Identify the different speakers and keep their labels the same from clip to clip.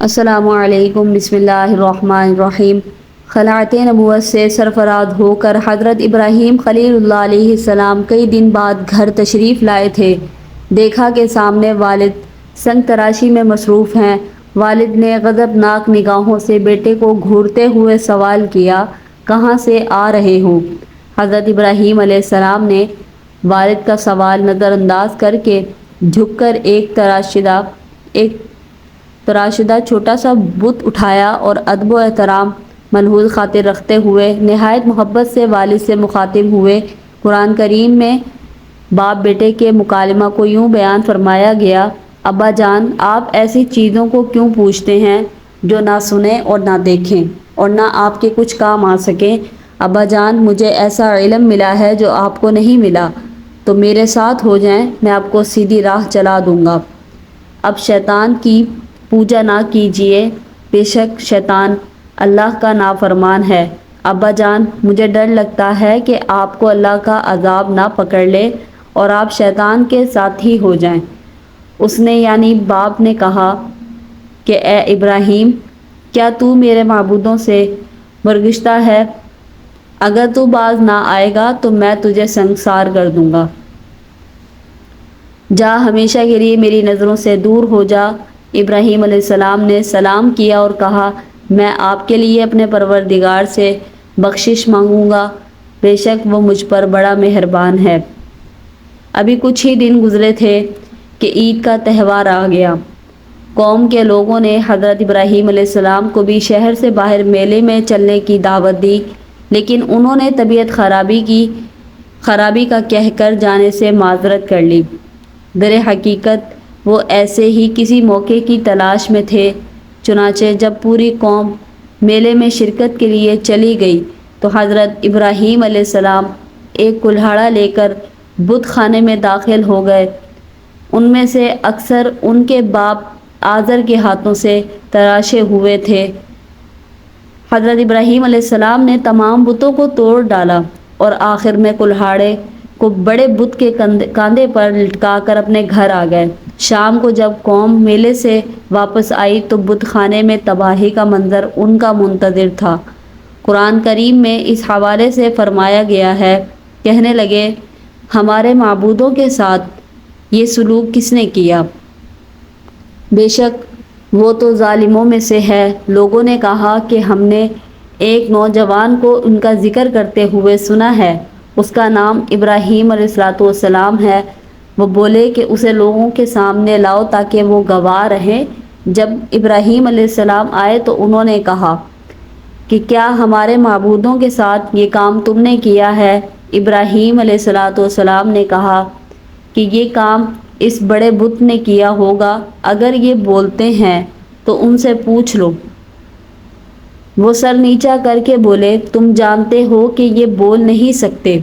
Speaker 1: السلام علیکم، بسم اللہ الرحمن الرحیم۔ خلعت نبوت سے سرفراز ہو کر حضرت ابراہیم خلیل اللہ علیہ السلام کئی دن بعد گھر تشریف لائے تھے۔ دیکھا کہ سامنے والد سنگ تراشی میں مصروف ہیں۔ والد نے غضبناک نگاہوں سے بیٹے کو گھورتے ہوئے سوال کیا، کہاں سے آ رہے ہو؟ حضرت ابراہیم علیہ السلام نے والد کا سوال نظر انداز کر کے جھک کر ایک تراشدہ چھوٹا سا بت اٹھایا اور ادب و احترام ملحوظ خاطر رکھتے ہوئے نہایت محبت سے والد سے مخاطب ہوئے۔ قرآن کریم میں باپ بیٹے کے مکالمہ کو یوں بیان فرمایا گیا: ابا جان، آپ ایسی چیزوں کو کیوں پوچھتے ہیں جو نہ سنیں اور نہ دیکھیں اور نہ آپ کے کچھ کام آ سکیں؟ ابا جان، مجھے ایسا علم ملا ہے جو آپ کو نہیں ملا، تو میرے ساتھ ہو جائیں، میں آپ کو سیدھی راہ چلا دوں گا۔ اب شیطان کی پوجا نہ کیجیے، بے شک شیطان اللہ کا نافرمان ہے۔ ابا جان، مجھے ڈر لگتا ہے کہ آپ کو اللہ کا عذاب نہ پکڑ لے اور آپ شیطان کے ساتھی ہو جائیں۔ اس نے یعنی باپ نے کہا کہ اے ابراہیم، کیا تو میرے معبودوں سے برگشتہ ہے؟ اگر تو باز نہ آئے گا تو میں تجھے سنگسار کر دوں گا۔ جا، ہمیشہ کے لیے میری نظروں سے دور ہو جا۔ ابراہیم علیہ السلام نے سلام کیا اور کہا، میں آپ کے لیے اپنے پروردگار سے بخشش مانگوں گا، بے شک وہ مجھ پر بڑا مہربان ہے۔ ابھی کچھ ہی دن گزرے تھے کہ عید کا تہوار آ گیا۔ قوم کے لوگوں نے حضرت ابراہیم علیہ السلام کو بھی شہر سے باہر میلے میں چلنے کی دعوت دی، لیکن انہوں نے طبیعت خرابی کا کہہ کر جانے سے معذرت کر لی۔ در حقیقت وہ ایسے ہی کسی موقع کی تلاش میں تھے۔ چنانچہ جب پوری قوم میلے میں شرکت کے لیے چلی گئی تو حضرت ابراہیم علیہ السلام ایک کلہاڑا لے کر بت خانے میں داخل ہو گئے۔ ان میں سے اکثر ان کے باپ آزر کے ہاتھوں سے تراشے ہوئے تھے۔ حضرت ابراہیم علیہ السلام نے تمام بتوں کو توڑ ڈالا اور آخر میں کلہاڑے کو بڑے بت کے کاندھے پر لٹکا کر اپنے گھر آ گئے۔ شام کو جب قوم میلے سے واپس آئی تو بت خانے میں تباہی کا منظر ان کا منتظر تھا۔ قرآن کریم میں اس حوالے سے فرمایا گیا ہے، کہنے لگے، ہمارے معبودوں کے ساتھ یہ سلوک کس نے کیا؟ بے شک وہ تو ظالموں میں سے ہے۔ لوگوں نے کہا کہ ہم نے ایک نوجوان کو ان کا ذکر کرتے ہوئے سنا ہے، اس کا نام ابراہیم علیہ السلام ہے۔ وہ بولے کہ اسے لوگوں کے سامنے لاؤ تاکہ وہ گواہ رہیں۔ جب ابراہیم علیہ السلام آئے تو انہوں نے کہا کہ کیا ہمارے معبودوں کے ساتھ یہ کام تم نے کیا ہے؟ ابراہیم علیہ السلام نے کہا کہ یہ کام اس بڑے بت نے کیا ہوگا، اگر یہ بولتے ہیں تو ان سے پوچھ لو۔ وہ سر نیچا کر کے بولے، تم جانتے ہو کہ یہ بول نہیں سکتے۔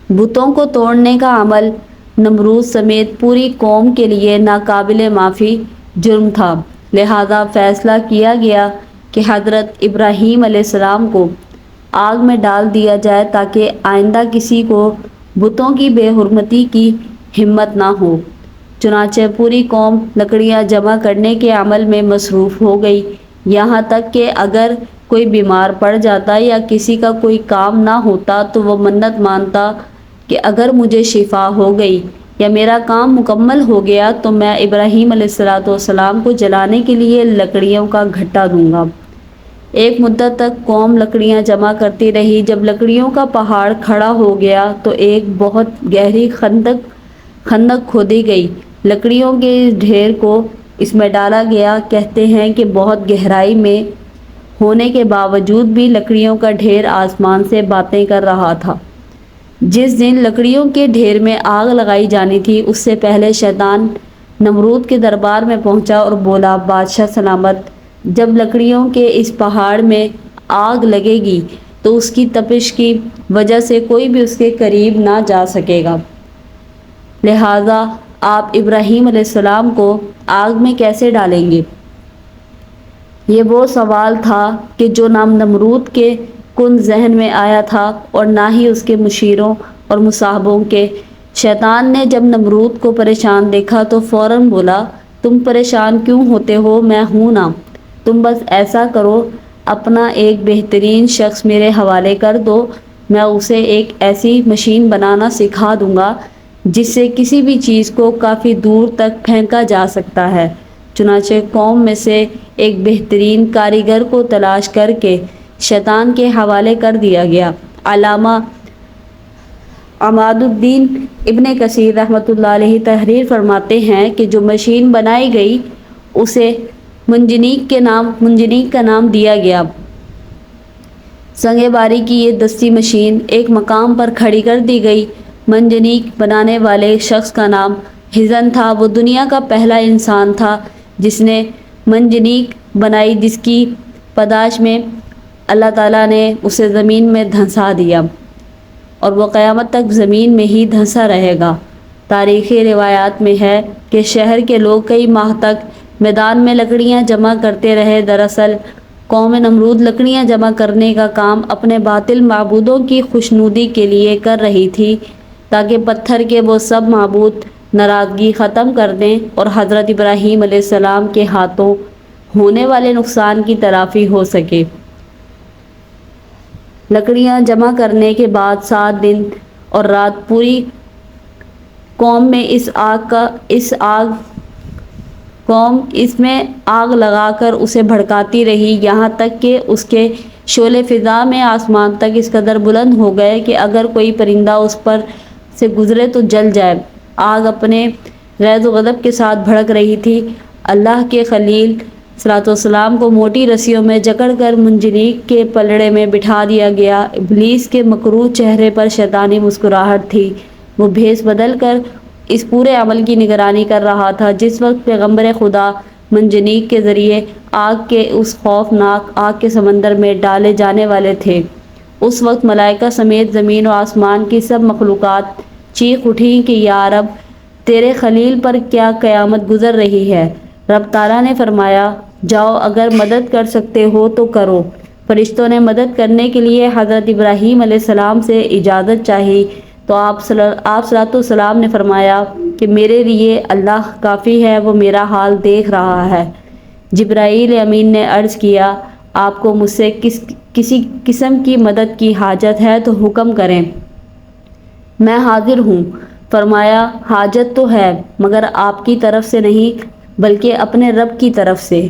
Speaker 1: بتوں کو توڑنے کا عمل نمرود سمیت پوری قوم کے لیے ناقابل معافی جرم تھا، لہذا فیصلہ کیا گیا کہ حضرت ابراہیم علیہ السلام کو آگ میں ڈال دیا جائے تاکہ آئندہ کسی کو بتوں کی بے حرمتی کی ہمت نہ ہو۔ چنانچہ پوری قوم لکڑیاں جمع کرنے کے عمل میں مصروف ہو گئی، یہاں تک کہ اگر کوئی بیمار پڑ جاتا یا کسی کا کوئی کام نہ ہوتا تو وہ منت مانتا کہ اگر مجھے شفا ہو گئی یا میرا کام مکمل ہو گیا تو میں ابراہیم علیہ السلام کو جلانے کے لیے لکڑیوں کا گھٹا دوں گا۔ ایک مدت تک قوم لکڑیاں جمع کرتی رہی۔ جب لکڑیوں کا پہاڑ کھڑا ہو گیا تو ایک بہت گہری خندق کھودی گئی، لکڑیوں کے ڈھیر کو اس میں ڈالا گیا۔ کہتے ہیں کہ بہت گہرائی میں ہونے کے باوجود بھی لکڑیوں کا ڈھیر آسمان سے باتیں کر رہا تھا۔ جس دن لکڑیوں کے ڈھیر میں آگ لگائی جانی تھی، اس سے پہلے شیطان نمرود کے دربار میں پہنچا اور بولا، بادشاہ سلامت، جب لکڑیوں کے اس پہاڑ میں آگ لگے گی تو اس کی تپش کی وجہ سے کوئی بھی اس کے قریب نہ جا سکے گا، لہذا آپ ابراہیم علیہ السلام کو آگ میں کیسے ڈالیں گے؟ یہ وہ سوال تھا کہ جو نہ نمرود کے کن ذہن میں آیا تھا اور نہ ہی اس کے مشیروں اور مصاحبوں کے۔ شیطان نے جب نمرود کو پریشان دیکھا تو فوراً بولا، تم پریشان کیوں ہوتے ہو؟ میں ہوں نا، تم بس ایسا کرو، اپنا ایک بہترین شخص میرے حوالے کر دو، میں اسے ایک ایسی مشین بنانا سکھا دوں گا جس سے کسی بھی چیز کو کافی دور تک پھینکا جا سکتا ہے۔ چنانچہ قوم میں سے ایک بہترین کاریگر کو تلاش کر کے شیطان کے حوالے کر دیا گیا۔ علامہ عماد الدین ابن کثیر رحمۃ اللہ علیہ تحریر فرماتے ہیں کہ جو مشین بنائی گئی اسے منجنیق کا نام دیا گیا۔ سنگ باری کی یہ دستی مشین ایک مقام پر کھڑی کر دی گئی۔ منجنیق بنانے والے شخص کا نام ہزن تھا۔ وہ دنیا کا پہلا انسان تھا جس نے منجنیق بنائی، جس کی پاداش میں اللہ تعالیٰ نے اسے زمین میں دھنسا دیا اور وہ قیامت تک زمین میں ہی دھنسا رہے گا۔ تاریخی روایات میں ہے کہ شہر کے لوگ کئی ماہ تک میدان میں لکڑیاں جمع کرتے رہے۔ دراصل قوم نمرود لکڑیاں جمع کرنے کا کام اپنے باطل معبودوں کی خوشنودی کے لیے کر رہی تھی تاکہ پتھر کے وہ سب معبود ناراضگی ختم کر دیں اور حضرت ابراہیم علیہ السلام کے ہاتھوں ہونے والے نقصان کی تلافی ہو سکے۔ لکڑیاں جمع کرنے کے بعد 7 دن اور رات پوری قوم میں اس میں آگ لگا کر اسے بھڑکاتی رہی، یہاں تک کہ اس کے شعلے فضا میں آسمان تک اس قدر بلند ہو گئے کہ اگر کوئی پرندہ اس پر سے گزرے تو جل جائے۔ آگ اپنے غیظ و غضب کے ساتھ بھڑک رہی تھی۔ اللہ کے خلیل صلی اللہ علیہ وسلم کو موٹی رسیوں میں جکڑ کر منجنیق کے پلڑے میں بٹھا دیا گیا۔ ابلیس کے مکروہ چہرے پر شیطانی مسکراہٹ تھی۔ وہ بھیس بدل کر اس پورے عمل کی نگرانی کر رہا تھا۔ جس وقت پیغمبر خدا منجنیق کے ذریعے آگ کے اس خوفناک آگ کے سمندر میں ڈالے جانے والے تھے، اس وقت ملائکہ سمیت زمین و آسمان کی سب مخلوقات چیخ اٹھی کہ یا رب، تیرے خلیل پر کیا قیامت گزر رہی ہے۔ رب تعالیٰ نے فرمایا، جاؤ، اگر مدد کر سکتے ہو تو کرو۔ فرشتوں نے مدد کرنے کے لیے حضرت ابراہیم علیہ السلام سے اجازت چاہی تو آپ صلی اللہ علیہ وسلم نے فرمایا کہ میرے لیے اللہ کافی ہے، وہ میرا حال دیکھ رہا ہے۔ جبرائیل امین نے عرض کیا، آپ کو مجھ سے کسی قسم کی مدد کی حاجت ہے تو حکم کریں، میں حاضر ہوں۔ فرمایا، حاجت تو ہے مگر آپ کی طرف سے نہیں بلکہ اپنے رب کی طرف سے۔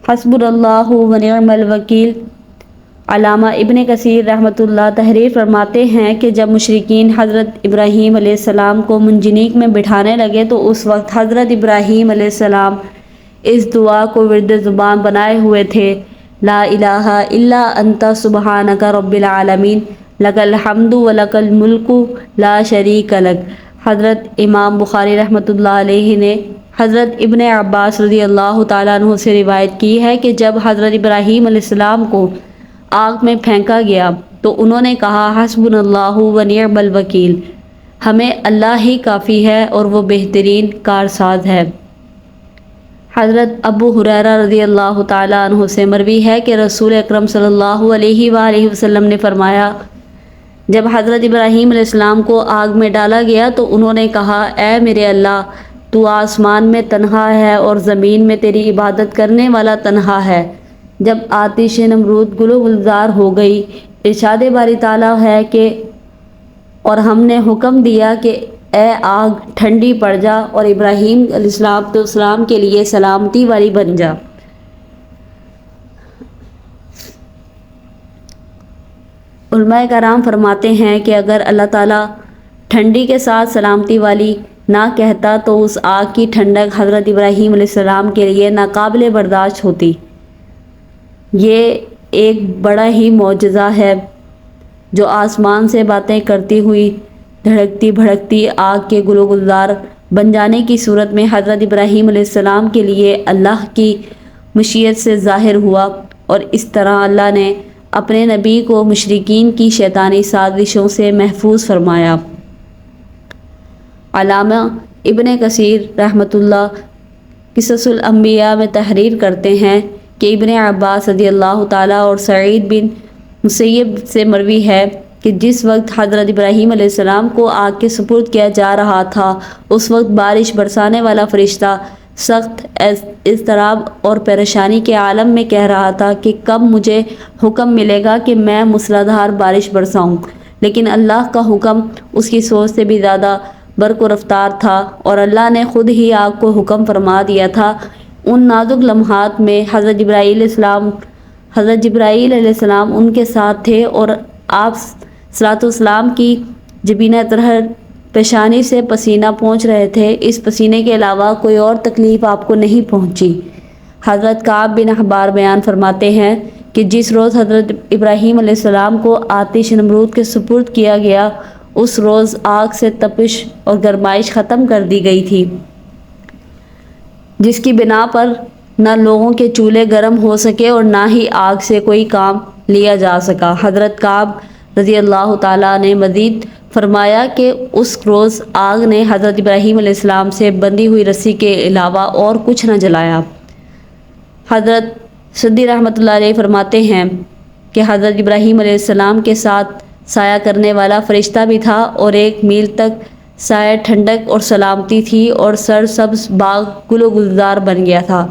Speaker 1: حسبنا اللہ و نعم الوکیل۔ علامہ ابن کثیر رحمۃ اللہ تحریر فرماتے ہیں کہ جب مشرکین حضرت ابراہیم علیہ السلام کو منجنیق میں بٹھانے لگے تو اس وقت حضرت ابراہیم علیہ السلام اس دعا کو ورد زبان بنائے ہوئے تھے، لا الہ الا انت سبحانک رب العالمین، لک الحمد و لک الملک لا شریک لک۔ حضرت امام بخاری رحمۃ اللہ علیہ نے حضرت ابن عباس رضی اللہ تعالیٰ عنہ سے روایت کی ہے کہ جب حضرت ابراہیم علیہ السلام کو آگ میں پھینکا گیا تو انہوں نے کہا، حسبنا اللہ و نعم الوکیل، ہمیں اللہ ہی کافی ہے اور وہ بہترین کارساز ہے۔ حضرت ابو ہریرہ رضی اللہ تعالیٰ عنہ سے مروی ہے کہ رسول اکرم صلی اللہ علیہ وآلہ وسلم نے فرمایا، جب حضرت ابراہیم علیہ السلام کو آگ میں ڈالا گیا تو انہوں نے کہا، اے میرے اللہ، تو آسمان میں تنہا ہے اور زمین میں تیری عبادت کرنے والا تنہا ہے۔ جب آتش نمرود گل و گلزار ہو گئی، ارشاد باری تعالیٰ ہے کہ اور ہم نے حکم دیا کہ اے آگ ٹھنڈی پڑ جا اور ابراہیم علیہ السلام کے لیے سلامتی والی بن جا۔ علماء کرام فرماتے ہیں کہ اگر اللہ تعالیٰ ٹھنڈی کے ساتھ سلامتی والی نہ کہتا تو اس آگ کی ٹھنڈک حضرت ابراہیم علیہ السلام کے لیے ناقابل برداشت ہوتی۔ یہ ایک بڑا ہی معجزہ ہے جو آسمان سے باتیں کرتی ہوئی دھڑکتی بھڑکتی آگ کے گل و گلزار بن جانے کی صورت میں حضرت ابراہیم علیہ السلام کے لیے اللہ کی مشیت سے ظاہر ہوا، اور اس طرح اللہ نے اپنے نبی کو مشرکین کی شیطانی سازشوں سے محفوظ فرمایا۔ علامہ ابن کثیر رحمۃ اللہ قصص الانبیاء میں تحریر کرتے ہیں کہ ابن عباس رضی اللہ تعالیٰ اور سعید بن مسیب سے مروی ہے کہ جس وقت حضرت ابراہیم علیہ السلام کو آگ کے سپرد کیا جا رہا تھا اس وقت بارش برسانے والا فرشتہ سخت اضطراب اور پریشانی کے عالم میں کہہ رہا تھا کہ کب مجھے حکم ملے گا کہ میں موسلادھار بارش برساؤں، لیکن اللہ کا حکم اس کی سوچ سے بھی زیادہ برق و رفتار تھا اور اللہ نے خود ہی آگ کو حکم فرما دیا تھا۔ ان نازک لمحات میں حضرت جبرائیل علیہ السلام ان کے ساتھ تھے اور آپ صلوات والسلام کی جبینہ طاہر پیشانی سے پسینہ پہنچ رہے تھے۔ اس پسینے کے علاوہ کوئی اور تکلیف آپ کو نہیں پہنچی۔ حضرت کعب بن احبار بیان فرماتے ہیں کہ جس روز حضرت ابراہیم علیہ السلام کو آتش نمرود کے سپرد کیا گیا اس روز آگ سے تپش اور گرمائش ختم کر دی گئی تھی، جس کی بنا پر نہ لوگوں کے چولہے گرم ہو سکے اور نہ ہی آگ سے کوئی کام لیا جا سکا۔ حضرت کعب رضی اللہ تعالیٰ نے مزید فرمایا کہ اس روز آگ نے حضرت ابراہیم علیہ السلام سے بندھی ہوئی رسی کے علاوہ اور کچھ نہ جلایا۔ حضرت سدی رحمۃ اللہ علیہ فرماتے ہیں کہ حضرت ابراہیم علیہ السلام کے ساتھ سایہ کرنے والا فرشتہ بھی تھا اور 1 میل تک سایہ ٹھنڈک اور سلامتی تھی اور سرسبز باغ گل و گلزار بن گیا تھا،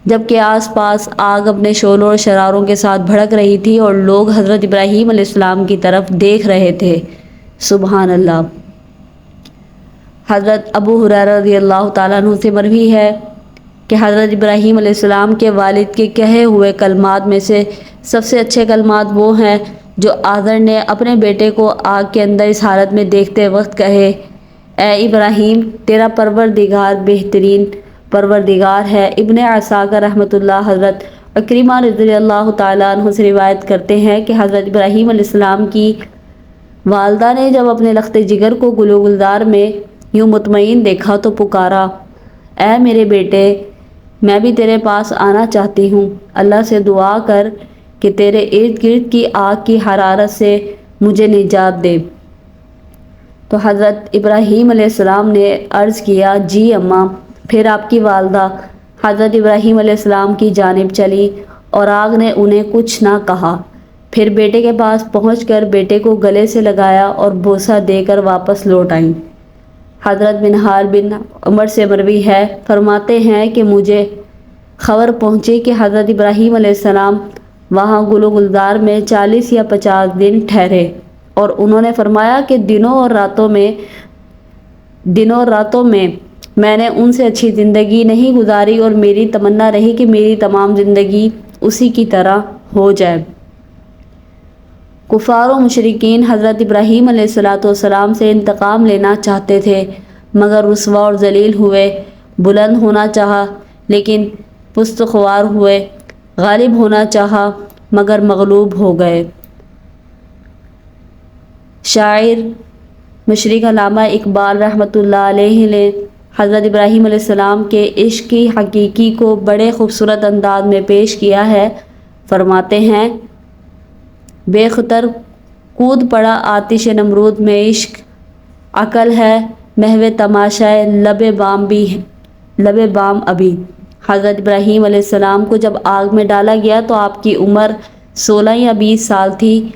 Speaker 1: جبکہ آس پاس آگ اپنے شعلوں اور شراروں کے ساتھ بھڑک رہی تھی اور لوگ حضرت ابراہیم علیہ السلام کی طرف دیکھ رہے تھے۔ سبحان اللہ۔ حضرت ابو ہریرہ رضی اللہ تعالیٰ عنہ سے مروی ہے کہ حضرت ابراہیم علیہ السلام کے والد کے کہے ہوئے کلمات میں سے سب سے اچھے کلمات وہ ہیں جو آزر نے اپنے بیٹے کو آگ کے اندر اس حالت میں دیکھتے وقت کہے: اے ابراہیم، تیرا پروردگار بہترین پروردگار ہے۔ ابن عساکر رحمۃ اللہ حضرت عکرمہ رضی اللہ تعالیٰ عنہ سے روایت کرتے ہیں کہ حضرت ابراہیم علیہ السلام کی والدہ نے جب اپنے لخت جگر کو گل و گلزار میں یوں مطمئن دیکھا تو پکارا: اے میرے بیٹے، میں بھی تیرے پاس آنا چاہتی ہوں، اللہ سے دعا کر کہ تیرے ارد گرد کی آگ کی حرارت سے مجھے نجات دے۔ تو حضرت ابراہیم علیہ السلام نے عرض کیا: جی اماں۔ پھر آپ کی والدہ حضرت ابراہیم علیہ السلام کی جانب چلی اور آگ نے انہیں کچھ نہ کہا، پھر بیٹے کے پاس پہنچ کر بیٹے کو گلے سے لگایا اور بوسہ دے کر واپس لوٹ آئیں۔ حضرت منہال بن عمر سے مروی ہے، فرماتے ہیں کہ مجھے خبر پہنچی کہ حضرت ابراہیم علیہ السلام وہاں گل و گلزار میں 40 یا 50 دن ٹھہرے اور انہوں نے فرمایا کہ دنوں اور راتوں میں میں نے ان سے اچھی زندگی نہیں گزاری اور میری تمنا رہی کہ میری تمام زندگی اسی کی طرح ہو جائے۔ کفار و مشرکین حضرت ابراہیم علیہ السلام سے انتقام لینا چاہتے تھے مگر رسوا اور ذلیل ہوئے، بلند ہونا چاہا لیکن پست خوار ہوئے، غالب ہونا چاہا مگر مغلوب ہو گئے۔ شاعر مشرق علامہ اقبال رحمۃ اللہ علیہ نے حضرت ابراہیم علیہ السلام کے عشق کی حقیقی کو بڑے خوبصورت انداز میں پیش کیا ہے۔ فرماتے ہیں: بے خطر کود پڑا آتش نمرود میں عشق، عقل ہے محو تماشائے لب بام ابھی۔ حضرت ابراہیم علیہ السلام کو جب آگ میں ڈالا گیا تو آپ کی عمر 16 یا 20 سال تھی۔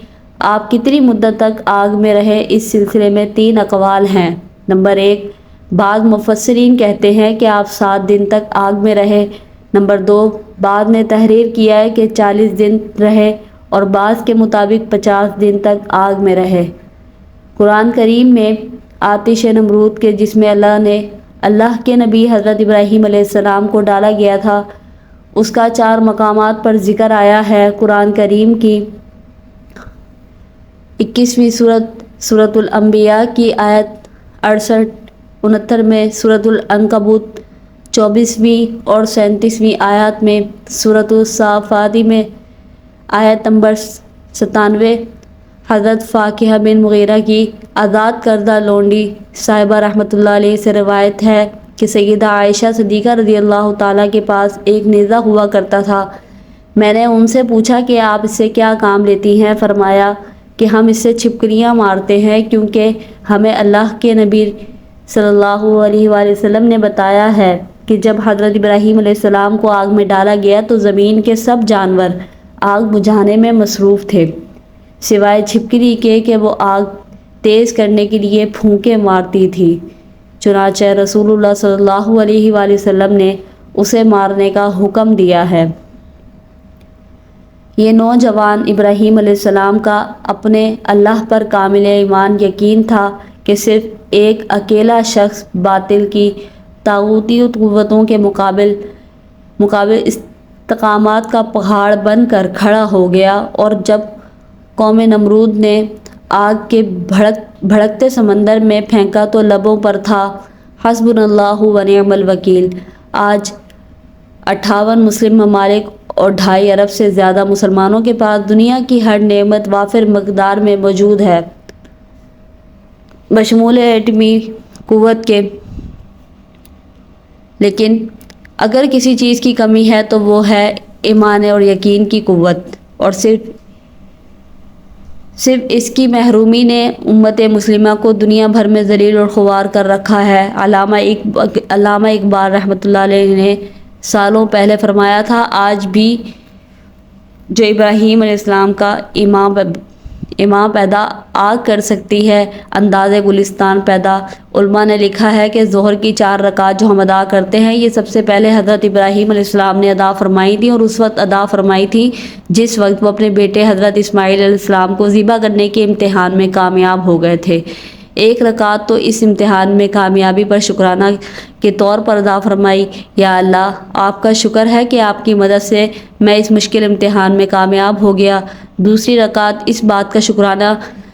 Speaker 1: آپ کتنی مدت تک آگ میں رہے، اس سلسلے میں 3 اقوال ہیں۔ نمبر 1، بعض مفسرین کہتے ہیں کہ آپ 7 دن تک آگ میں رہے۔ نمبر 2، بعض نے تحریر کیا ہے کہ 40 دن رہے اور بعض کے مطابق 50 دن تک آگ میں رہے۔ قرآن کریم میں آتش نمرود کے جس میں اللہ کے نبی حضرت ابراہیم علیہ السلام کو ڈالا گیا تھا اس کا 4 مقامات پر ذکر آیا ہے۔ قرآن کریم کی 21ویں سورۃ الانبیاء کی آیت 68-69 میں، سورۃ العنکبوت 24ویں اور 37ویں آیات میں، سورۃ الصافات میں آیت نمبر 97۔ حضرت فاقہ بن مغیرہ کی آزاد کردہ لونڈی صاحبہ رحمۃ اللہ علیہ سے روایت ہے کہ سیدہ عائشہ صدیقہ رضی اللہ تعالیٰ کے پاس ایک نیزہ ہوا کرتا تھا۔ میں نے ان سے پوچھا کہ آپ اس سے کیا کام لیتی ہیں؟ فرمایا کہ ہم اس سے چھپکلیاں مارتے ہیں کیونکہ ہمیں اللہ کے نبی صلی اللہ علیہ وآلہ وسلم نے بتایا ہے کہ جب حضرت ابراہیم علیہ السلام کو آگ میں ڈالا گیا تو زمین کے سب جانور آگ بجھانے میں مصروف تھے سوائے چھپکلی کے کہ وہ آگ تیز کرنے کے لیے پھونکے مارتی تھی۔ چنانچہ رسول اللہ صلی اللہ علیہ وآلہ وسلم نے اسے مارنے کا حکم دیا ہے۔ یہ نوجوان ابراہیم علیہ السلام کا اپنے اللہ پر کامل ایمان یقین تھا کہ صرف ایک اکیلا شخص باطل کی طاغوتی قوتوں کے مقابل استحکامات کا پہاڑ بن کر کھڑا ہو گیا، اور جب قوم نمرود نے آگ کے بھڑکتے سمندر میں پھینکا تو لبوں پر تھا حسبنا اللہ و نعم الوکیل۔ آج 58 مسلم ممالک اور 2.5 ارب سے زیادہ مسلمانوں کے پاس دنیا کی ہر نعمت وافر مقدار میں موجود ہے، بشمول ایٹمی قوت کے، لیکن اگر کسی چیز کی کمی ہے تو وہ ہے ایمان اور یقین کی قوت، اور صرف اس کی محرومی نے امت مسلمہ کو دنیا بھر میں ذلیل اور خوار کر رکھا ہے۔ علامہ اقبال رحمۃ اللہ علیہ نے سالوں پہلے فرمایا تھا، آج بھی جو ابراہیم علیہ السلام کا ایمان پیدا آگ کر سکتی ہے، انداز گلستان پیدا۔ علماء نے لکھا ہے کہ ظہر کی 4 رکعات جو ہم ادا کرتے ہیں، یہ سب سے پہلے حضرت ابراہیم علیہ السلام نے ادا فرمائی تھی، اور اس وقت ادا فرمائی تھی جس وقت وہ اپنے بیٹے حضرت اسماعیل علیہ السلام کو ذبح کرنے کے امتحان میں کامیاب ہو گئے تھے۔ 1 رکعت تو اس امتحان میں کامیابی پر شکرانہ کے طور پر ادا فرمائی۔ یا اللہ، آپ کا شکر ہے کہ آپ کی مدد سے میں اس مشکل امتحان میں کامیاب ہو گیا۔ 2 رکعت اس بات کا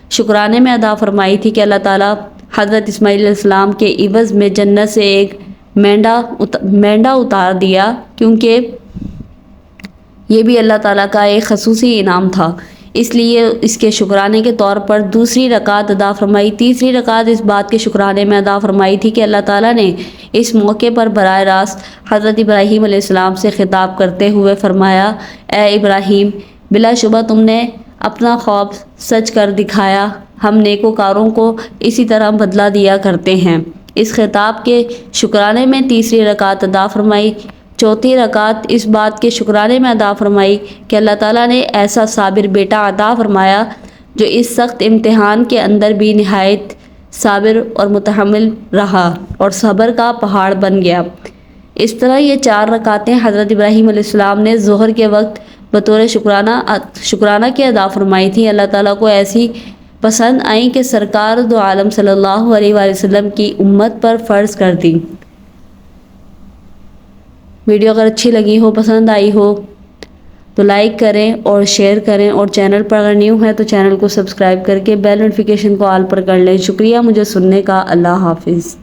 Speaker 1: شکرانے میں ادا فرمائی تھی کہ اللہ تعالیٰ حضرت اسماعیل علیہ السلام کے عوض میں جنت سے ایک مینڈا اتار دیا، کیونکہ یہ بھی اللہ تعالیٰ کا ایک خصوصی انعام تھا، اس لیے اس کے شکرانے کے طور پر 2 رکعت ادا فرمائی۔ 3 رکعت اس بات کے شکرانے میں ادا فرمائی تھی کہ اللہ تعالیٰ نے اس موقع پر براہ راست حضرت ابراہیم علیہ السلام سے خطاب کرتے ہوئے فرمایا، اے ابراہیم، بلا شبہ تم نے اپنا خواب سچ کر دکھایا، ہم نیکوکاروں کو اسی طرح بدلہ دیا کرتے ہیں۔ اس خطاب کے شکرانے میں 3 رکعت ادا فرمائی۔ 4 رکعت اس بات کے شکرانے میں ادا فرمائی کہ اللہ تعالیٰ نے ایسا صابر بیٹا عطا فرمایا جو اس سخت امتحان کے اندر بھی نہایت صابر اور متحمل رہا اور صبر کا پہاڑ بن گیا۔ اس طرح یہ 4 رکعتیں حضرت ابراہیم علیہ السلام نے ظہر کے وقت بطور شکرانہ کے ادا فرمائی تھیں۔ اللہ تعالیٰ کو ایسی پسند آئیں کہ سرکار دو عالم صلی اللہ علیہ وآلہ وسلم کی امت پر فرض کر دی۔ ویڈیو اگر اچھی لگی ہو، پسند آئی ہو تو لائک کریں اور شیئر کریں، اور چینل پر اگر نیو ہے تو چینل کو سبسکرائب کر کے بیل نوٹیفیکیشن کو آل پر کر لیں۔ شکریہ مجھے سننے کا۔ اللہ حافظ۔